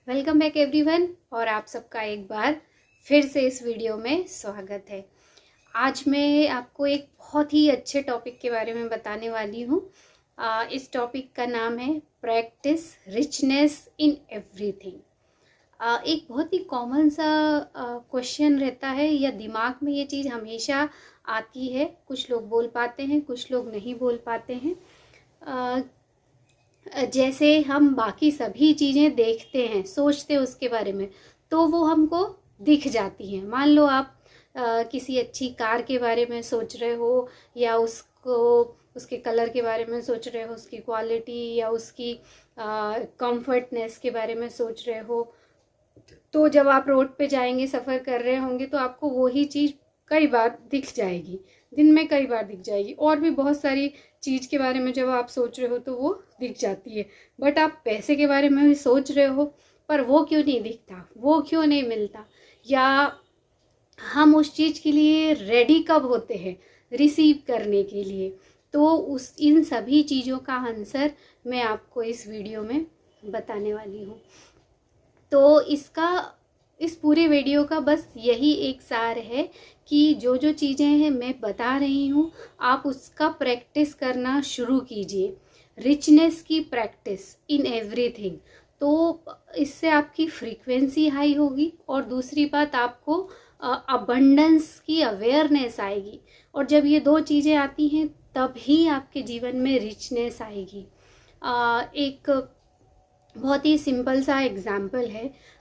Welcome back everyone. और आप सबका एक बार फिर से इस वीडियो में स्वागत है। आज मैं आपको एक बहुत ही अच्छे टॉपिक के बारे में बताने वाली हूँ। इस टॉपिक का नाम है प्रैक्टिस रिचनेस इन एवरीथिंग। एक बहुत ही कॉमन सा क्वेश्चन रहता है या दिमाग में ये चीज़ हमेशा आती है। कुछ लोग बोल पाते हैं, कुछ लोग नहीं बोल पाते हैं। जैसे हम बाकी सभी चीज़ें देखते हैं, सोचते हैं उसके बारे में, तो वो हमको दिख जाती हैं। मान लो आप किसी अच्छी कार के बारे में सोच रहे हो, या उसके कलर के बारे में सोच रहे हो, उसकी क्वालिटी या उसकी कंफर्टनेस के बारे में सोच रहे हो। तो जब आप रोड पे जाएंगे, सफ़र कर रहे होंगे, तो आपको वही चीज़ कई बार दिख जाएगी, दिन में कई बार दिख जाएगी। और भी बहुत सारी चीज़ के बारे में जब आप सोच रहे हो तो वो दिख जाती है। बट आप पैसे के बारे में भी सोच रहे हो, पर वो क्यों नहीं दिखता, वो क्यों नहीं मिलता, या हम उस चीज़ के लिए रेडी कब होते हैं रिसीव करने के लिए। तो इन सभी चीज़ों का आंसर मैं आपको इस वीडियो में बताने वाली हूँ। तो इस पूरे वीडियो का बस यही एक सार है कि जो जो चीज़ें हैं मैं बता रही हूँ, आप उसका प्रैक्टिस करना शुरू कीजिए। रिचनेस की प्रैक्टिस इन एवरीथिंग। तो इससे आपकी फ्रीक्वेंसी हाई होगी, और दूसरी बात, आपको अबंडेंस की अवेयरनेस आएगी। और जब ये दो चीज़ें आती हैं तब ही आपके जीवन में रिचनेस आएगी। एक बहुत ही सिंपल सा एग्जाम्पल है।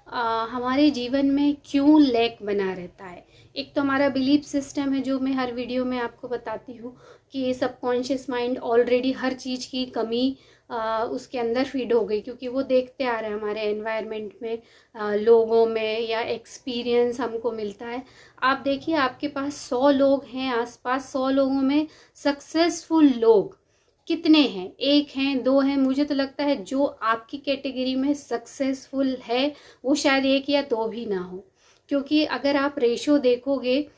हमारे जीवन में क्यों लैक बना रहता है। एक तो हमारा बिलीफ सिस्टम है, जो मैं हर वीडियो में आपको बताती हूँ कि सबकॉन्शियस माइंड ऑलरेडी हर चीज़ की कमी उसके अंदर फीड हो गई, क्योंकि वो देखते आ रहे हैं हमारे एनवायरनमेंट में, लोगों में, या एक्सपीरियंस हमको मिलता है। आप देखिए, आपके पास 100 लोग हैं आसपास, 100 लोगों में सक्सेसफुल लोग कितने हैं? एक हैं, दो हैं? मुझे तो लगता है जो आपकी कैटेगरी में सक्सेसफुल है वो शायद एक या दो भी ना हो। क्योंकि अगर आप रेशो देखोगे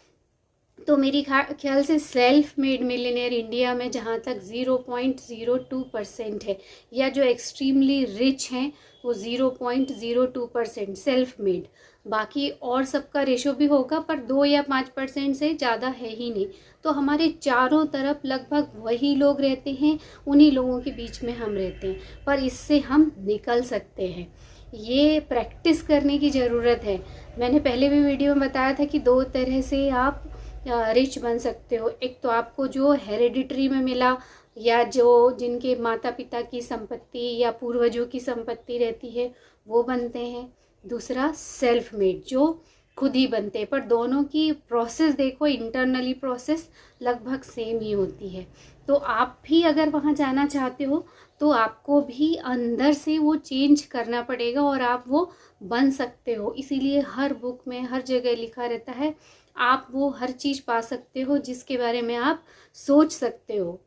तो मेरी ख्याल से सेल्फ मेड मिलियनेयर इंडिया में जहाँ तक 0.02% है, या जो एक्सट्रीमली रिच हैं वो 0.02% सेल्फ मेड। बाकी और सबका रेशो भी होगा, पर 2 या 5% से ज़्यादा है ही नहीं। तो हमारे चारों तरफ लगभग वही लोग रहते हैं, उन्हीं लोगों के बीच में हम रहते हैं। पर इससे हम निकल सकते हैं, ये प्रैक्टिस करने की ज़रूरत है। मैंने पहले भी वीडियो में बताया था कि 2 तरह से आप रिच बन सकते हो। एक तो आपको जो हेरिडिटरी में मिला, या जो जिनके माता पिता की संपत्ति या पूर्वजों की संपत्ति रहती है, वो बनते हैं। दूसरा सेल्फ मेड, जो खुद ही बनते हैं। पर दोनों की प्रोसेस देखो, इंटरनली प्रोसेस लगभग सेम ही होती है। तो आप भी अगर वहाँ जाना चाहते हो तो आपको भी अंदर से वो चेंज करना पड़ेगा, और आप वो बन सकते हो। इसीलिए हर बुक में, हर जगह लिखा रहता है, आप वो हर चीज़ पा सकते हो जिसके बारे में आप सोच सकते हो।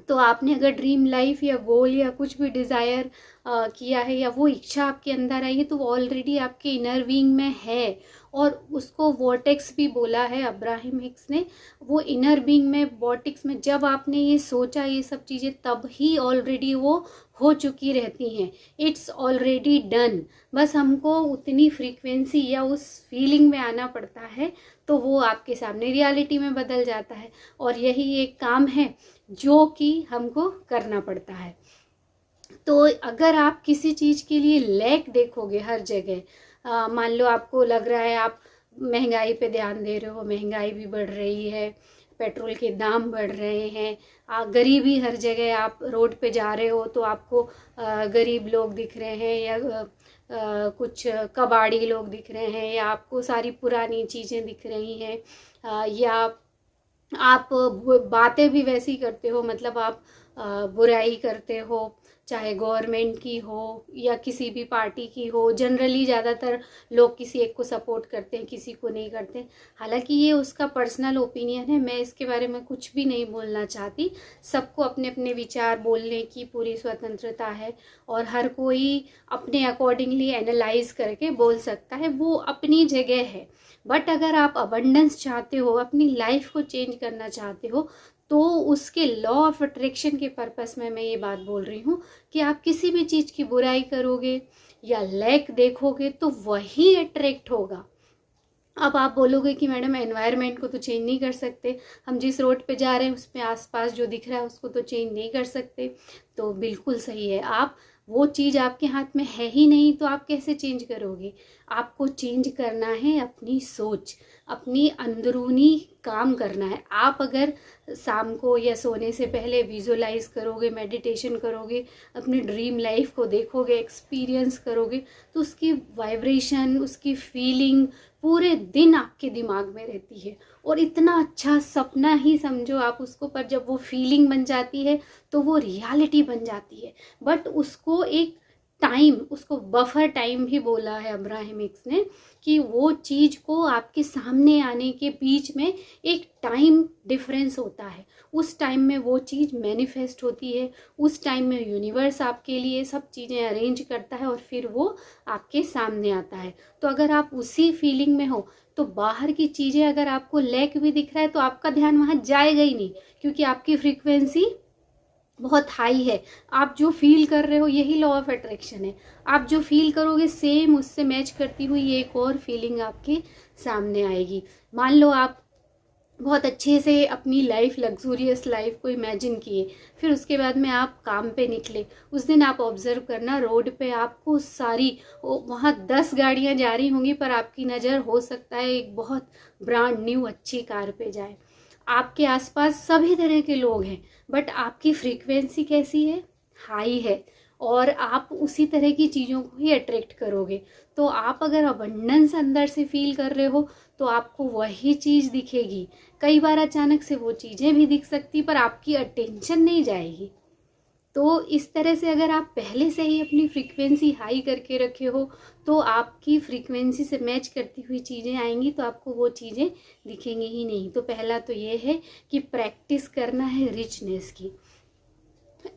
तो आपने अगर ड्रीम लाइफ या गोल या कुछ भी डिज़ायर किया है, या वो इच्छा आपके अंदर आई है, तो वो ऑलरेडी आपके इनर बीइंग में है। और उसको वॉर्टेक्स भी बोला है अब्राहम हिक्स ने। वो इनर बीइंग में, वॉर्टेक्स में, जब आपने ये सोचा ये सब चीज़ें, तब ही ऑलरेडी वो हो चुकी रहती हैं। It's already done. बस हमको उतनी फ्रीक्वेंसी या उस फीलिंग में आना पड़ता है, तो वो आपके सामने रियलिटी में बदल जाता है। और यही एक काम है जो कि हमको करना पड़ता है। तो अगर आप किसी चीज़ के लिए लैक देखोगे हर जगह, मान लो आपको लग रहा है आप महंगाई पे ध्यान दे रहे हो, महंगाई भी बढ़ रही है, पेट्रोल के दाम बढ़ रहे हैं, गरीबी हर जगह, आप रोड पे जा रहे हो तो आपको गरीब लोग दिख रहे हैं, या कुछ कबाड़ी लोग दिख रहे हैं, या आपको सारी पुरानी चीज़ें दिख रही हैं, या आप बातें भी वैसी करते हो, मतलब आप बुराई करते हो, चाहे गवर्नमेंट की हो या किसी भी पार्टी की हो। जनरली ज़्यादातर लोग किसी एक को सपोर्ट करते हैं, किसी को नहीं करते। हालांकि ये उसका पर्सनल ओपिनियन है, मैं इसके बारे में कुछ भी नहीं बोलना चाहती। सबको अपने अपने विचार बोलने की पूरी स्वतंत्रता है, और हर कोई अपने अकॉर्डिंगली एनालाइज करके बोल सकता है, वो अपनी जगह है। बट अगर आप अबंडेंस चाहते हो, अपनी लाइफ को चेंज करना चाहते हो, तो उसके लॉ ऑफ अट्रैक्शन के पर्पस में मैं ये बात बोल रही हूँ कि आप किसी भी चीज़ की बुराई करोगे, या लैक देखोगे तो वही अट्रैक्ट होगा। अब आप बोलोगे कि मैडम एनवायरनमेंट को तो चेंज नहीं कर सकते, हम जिस रोड पे जा रहे हैं उसमें आसपास जो दिख रहा है उसको तो चेंज नहीं कर सकते। तो बिल्कुल सही है, आप वो चीज़ आपके हाथ में है ही नहीं तो आप कैसे चेंज करोगे। आपको चेंज करना है अपनी सोच, अपनी अंदरूनी काम करना है। आप अगर शाम को या सोने से पहले विजुअलाइज करोगे, मेडिटेशन करोगे, अपनी ड्रीम लाइफ को देखोगे, एक्सपीरियंस करोगे, तो उसकी वाइब्रेशन, उसकी फीलिंग पूरे दिन आपके दिमाग में रहती है। और इतना अच्छा सपना ही समझो आप उसको, पर जब वो फीलिंग बन जाती है तो वो रियलिटी बन जाती है। बट उसको एक टाइम, उसको बफर टाइम भी बोला है अब्राहम हिक्स ने, कि वो चीज़ को आपके सामने आने के बीच में एक टाइम डिफरेंस होता है। उस टाइम में वो चीज़ मैनिफेस्ट होती है, उस टाइम में यूनिवर्स आपके लिए सब चीज़ें अरेंज करता है और फिर वो आपके सामने आता है। तो अगर आप उसी फीलिंग में हो तो बाहर की चीज़ें अगर आपको लैक भी दिख रहा है तो आपका ध्यान वहाँ जाएगा ही नहीं, क्योंकि आपकी फ्रीक्वेंसी बहुत हाई है। आप जो फील कर रहे हो यही लॉ ऑफ अट्रैक्शन है। आप जो फील करोगे सेम उससे मैच करती हुई एक और फीलिंग आपके सामने आएगी। मान लो आप बहुत अच्छे से अपनी लाइफ, लग्जूरियस लाइफ को इमेजिन किए, फिर उसके बाद में आप काम पे निकले। उस दिन आप ऑब्जर्व करना, रोड पे आपको सारी वहाँ 10 गाड़ियाँ जा रही होंगी पर आपकी नज़र हो सकता है एक बहुत ब्रांड न्यू अच्छी कार पे जाए। आपके आसपास सभी तरह के लोग हैं बट आपकी फ्रीक्वेंसी कैसी है, हाई है, और आप उसी तरह की चीज़ों को ही अट्रैक्ट करोगे। तो आप अगर अबंडेंस अंदर से फील कर रहे हो तो आपको वही चीज़ दिखेगी। कई बार अचानक से वो चीज़ें भी दिख सकती पर आपकी अटेंशन नहीं जाएगी। तो इस तरह से अगर आप पहले से ही अपनी फ्रीक्वेंसी हाई करके रखे हो तो आपकी फ्रीक्वेंसी से मैच करती हुई चीज़ें आएंगी तो आपको वो चीज़ें दिखेंगी ही नहीं। तो पहला तो ये है कि प्रैक्टिस करना है रिचनेस की।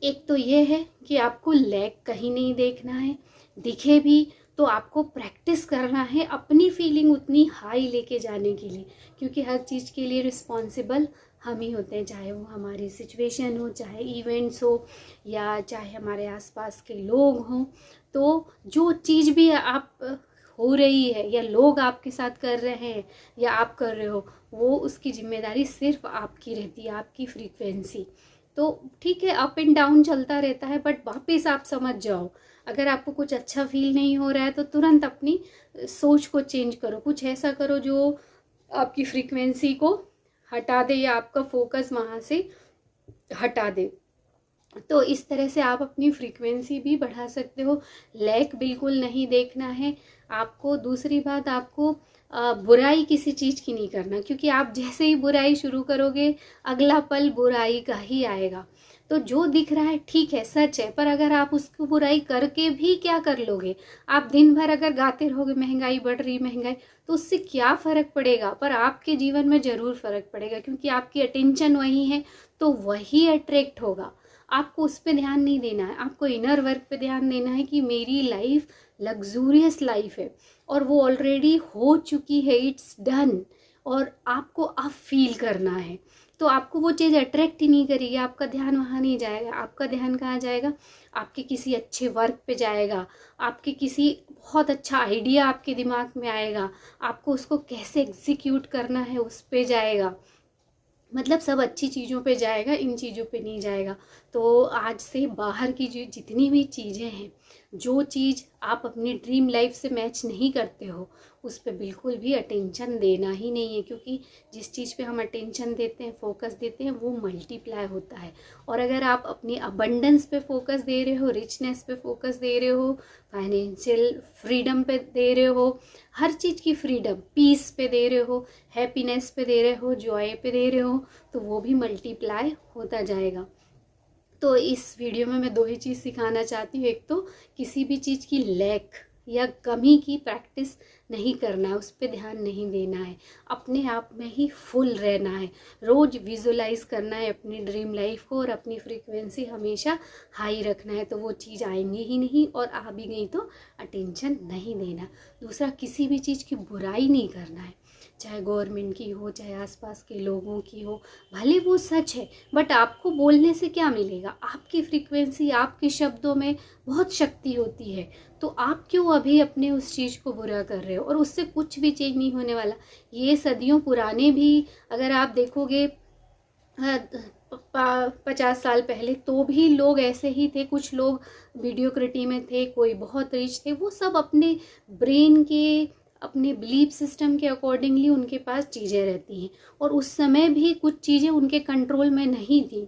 एक तो ये है कि आपको लैक कहीं नहीं देखना है, दिखे भी तो आपको प्रैक्टिस करना है अपनी फीलिंग उतनी हाई लेके जाने के लिए, क्योंकि हर चीज़ के लिए रिस्पॉन्सिबल हम ही होते हैं, चाहे वो हमारी सिचुएशन हो, चाहे इवेंट्स हो, या चाहे हमारे आसपास के लोग हों। तो जो चीज़ भी आप हो रही है या लोग आपके साथ कर रहे हैं या आप कर रहे हो, वो उसकी जिम्मेदारी सिर्फ आपकी रहती है, आपकी फ्रीक्वेंसी। तो ठीक है, अप एंड डाउन चलता रहता है बट वापस आप समझ जाओ। अगर आपको कुछ अच्छा फील नहीं हो रहा है तो तुरंत अपनी सोच को चेंज करो, कुछ ऐसा करो जो आपकी फ्रीक्वेंसी को हटा दे या आपका फोकस वहाँ से हटा दे। तो इस तरह से आप अपनी फ्रीक्वेंसी भी बढ़ा सकते हो। लैक बिल्कुल नहीं देखना है आपको। दूसरी बात, आपको बुराई किसी चीज़ की नहीं करना, क्योंकि आप जैसे ही बुराई शुरू करोगे अगला पल बुराई का ही आएगा। तो जो दिख रहा है ठीक है, सच है, पर अगर आप उसको बुराई करके भी क्या कर लोगे। आप दिन भर अगर गाते रहोगे महंगाई बढ़ रही, महंगाई, तो उससे क्या फ़र्क पड़ेगा, पर आपके जीवन में ज़रूर फ़र्क पड़ेगा, क्योंकि आपकी अटेंशन वही है तो वही अट्रैक्ट होगा। आपको उस पर ध्यान नहीं देना है, आपको इनर वर्क पे ध्यान देना है कि मेरी लाइफ लग्जूरियस लाइफ है और वो ऑलरेडी हो चुकी है, इट्स डन, और आपको अब फील करना है। तो आपको वो चीज़ अट्रैक्ट ही नहीं करेगी, आपका ध्यान वहाँ नहीं जाएगा। आपका ध्यान कहाँ जाएगा, आपके किसी अच्छे वर्क पे जाएगा, आपके किसी बहुत अच्छा आइडिया आपके दिमाग में आएगा, आपको उसको कैसे एग्जीक्यूट करना है उस पे जाएगा। मतलब सब अच्छी चीज़ों पे जाएगा, इन चीज़ों पे नहीं जाएगा। तो आज से बाहर की जो जितनी भी चीज़ें हैं, जो चीज़ आप अपनी ड्रीम लाइफ से मैच नहीं करते हो उस पे बिल्कुल भी अटेंशन देना ही नहीं है, क्योंकि जिस चीज़ पे हम अटेंशन देते हैं, फोकस देते हैं, वो मल्टीप्लाई होता है। और अगर आप अपनी अबंडेंस पे फोकस दे रहे हो, रिचनेस पे फोकस दे रहे हो, फाइनेंशियल फ्रीडम पे दे रहे हो, हर चीज़ की फ्रीडम, पीस पे दे रहे हो, हैप्पीनेस पे दे रहे हो, जॉय पे दे रहे हो, तो वो भी मल्टीप्लाई होता जाएगा। तो इस वीडियो में मैं 2 ही चीज़ सिखाना चाहती हूँ। एक तो किसी भी चीज़ की लैक या कमी की प्रैक्टिस नहीं करना है, उस पर ध्यान नहीं देना है, अपने आप में ही फुल रहना है, रोज़ विजुलाइज करना है अपनी ड्रीम लाइफ को और अपनी फ्रीक्वेंसी हमेशा हाई रखना है, तो वो चीज़ आएंगी ही नहीं, और आ भी गई तो अटेंशन नहीं देना। दूसरा, किसी भी चीज़ की बुराई नहीं करना है, चाहे गवर्नमेंट की हो, चाहे आसपास के लोगों की हो, भले वो सच है, बट आपको बोलने से क्या मिलेगा? आपकी फ्रीक्वेंसी, आपके शब्दों में बहुत शक्ति होती है, तो आप क्यों अभी अपने उस चीज़ को बुरा कर रहे हो? और उससे कुछ भी चेंज नहीं होने वाला। ये सदियों पुराने भी अगर आप देखोगे 50 साल पहले, तो भी लोग ऐसे ही थे। कुछ लोग मीडियोक्रिटी में थे, कोई बहुत रिच थे, वो सब अपने ब्रेन के, अपने बिलीफ सिस्टम के अकॉर्डिंगली उनके पास चीज़ें रहती हैं। और उस समय भी कुछ चीज़ें उनके कंट्रोल में नहीं थी,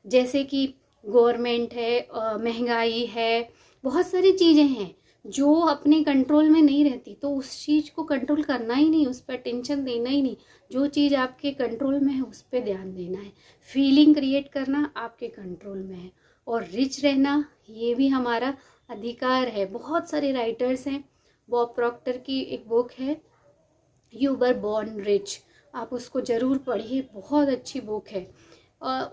जैसे कि गवर्नमेंट है, महंगाई है, बहुत सारी चीज़ें हैं जो अपने कंट्रोल में नहीं रहती, तो उस चीज़ को कंट्रोल करना ही नहीं, उस पर अटेंशन देना ही नहीं। जो चीज़ आपके कंट्रोल में है उस पर ध्यान देना है। फीलिंग क्रिएट करना आपके कंट्रोल में है, और रिच रहना ये भी हमारा अधिकार है। बहुत सारे राइटर्स हैं, बॉब प्रॉक्टर की एक बुक है यू वर बॉर्न रिच, आप उसको ज़रूर पढ़िए, बहुत अच्छी बुक है।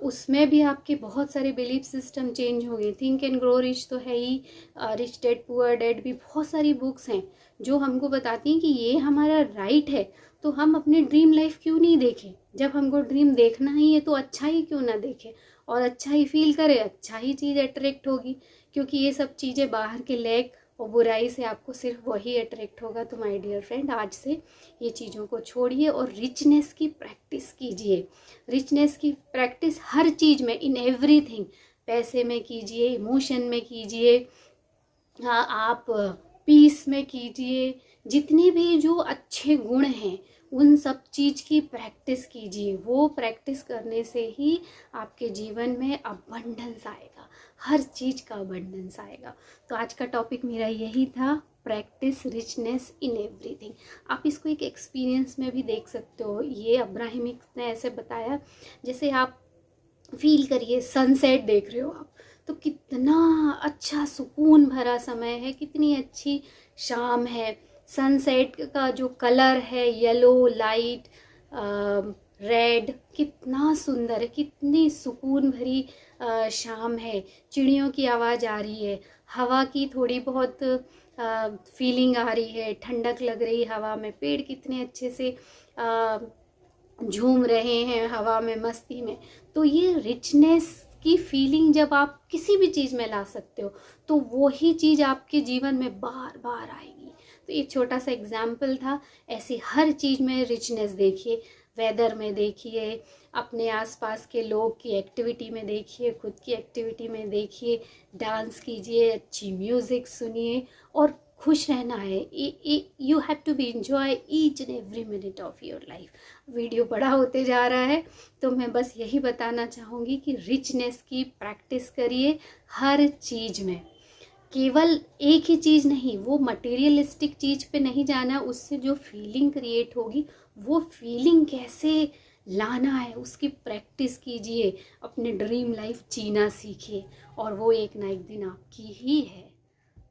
उसमें भी आपके बहुत सारे बिलीफ सिस्टम चेंज हो गए। थिंक एंड ग्रो रिच तो है ही, रिच डैड पुअर डैड भी, बहुत सारी बुक्स हैं जो हमको बताती हैं कि ये हमारा राइट है, तो हम अपनी ड्रीम लाइफ क्यों नहीं देखें? जब हमको ड्रीम देखना ही है तो अच्छा ही क्यों ना देखें, और अच्छा ही फील करें, अच्छा ही चीज़ अट्रैक्ट होगी, क्योंकि ये सब चीज़ें बाहर के लैक और बुराई से आपको सिर्फ वही अट्रैक्ट होगा। तो माय डियर फ्रेंड, आज से ये चीज़ों को छोड़िए और रिचनेस की प्रैक्टिस कीजिए। रिचनेस की प्रैक्टिस हर चीज़ में, इन एवरीथिंग, पैसे में कीजिए, इमोशन में कीजिए, आप पीस में कीजिए, जितने भी जो अच्छे गुण हैं उन सब चीज़ की प्रैक्टिस कीजिए। वो प्रैक्टिस करने से ही आपके जीवन में अबंडेंस आएगा, हर चीज़ का अबंडेंस आएगा। तो आज का टॉपिक मेरा यही था, प्रैक्टिस रिचनेस इन एवरीथिंग। आप इसको एक एक्सपीरियंस में भी देख सकते हो। ये अब्राहमिक ने ऐसे बताया, जैसे आप फील करिए सनसेट देख रहे हो आप, तो कितना अच्छा सुकून भरा समय है, कितनी अच्छी शाम है। सनसेट का जो कलर है, येलो, लाइट, रेड, कितना सुंदर है, कितनी सुकून भरी शाम है। चिड़ियों की आवाज़ आ रही है, हवा की थोड़ी बहुत फीलिंग आ रही है, ठंडक लग रही है हवा में, पेड़ कितने अच्छे से झूम रहे हैं हवा में, मस्ती में। तो ये रिचनेस की फीलिंग जब आप किसी भी चीज़ में ला सकते हो, तो वो ही चीज़ आपके जीवन में बार बार आएगी। तो ये छोटा सा एग्जाम्पल था। ऐसी हर चीज़ में रिचनेस देखिए, वेदर में देखिए, अपने आसपास के लोग की एक्टिविटी में देखिए, खुद की एक्टिविटी में देखिए, डांस कीजिए, अच्छी म्यूज़िक सुनिए, और खुश रहना है। You have to be enjoy each and every minute of your life. Video बड़ा होते जा रहा है, तो मैं बस यही बताना चाहूँगी कि रिचनेस की प्रैक्टिस करिए हर चीज़ में। केवल एक ही चीज़ नहीं, वो मटेरियलिस्टिक चीज़ पे नहीं जाना, उससे जो फीलिंग क्रिएट होगी, वो फीलिंग कैसे लाना है उसकी प्रैक्टिस कीजिए। अपने ड्रीम लाइफ जीना सीखिए, और वो एक ना एक दिन आपकी ही है।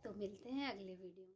तो मिलते हैं अगले वीडियो में।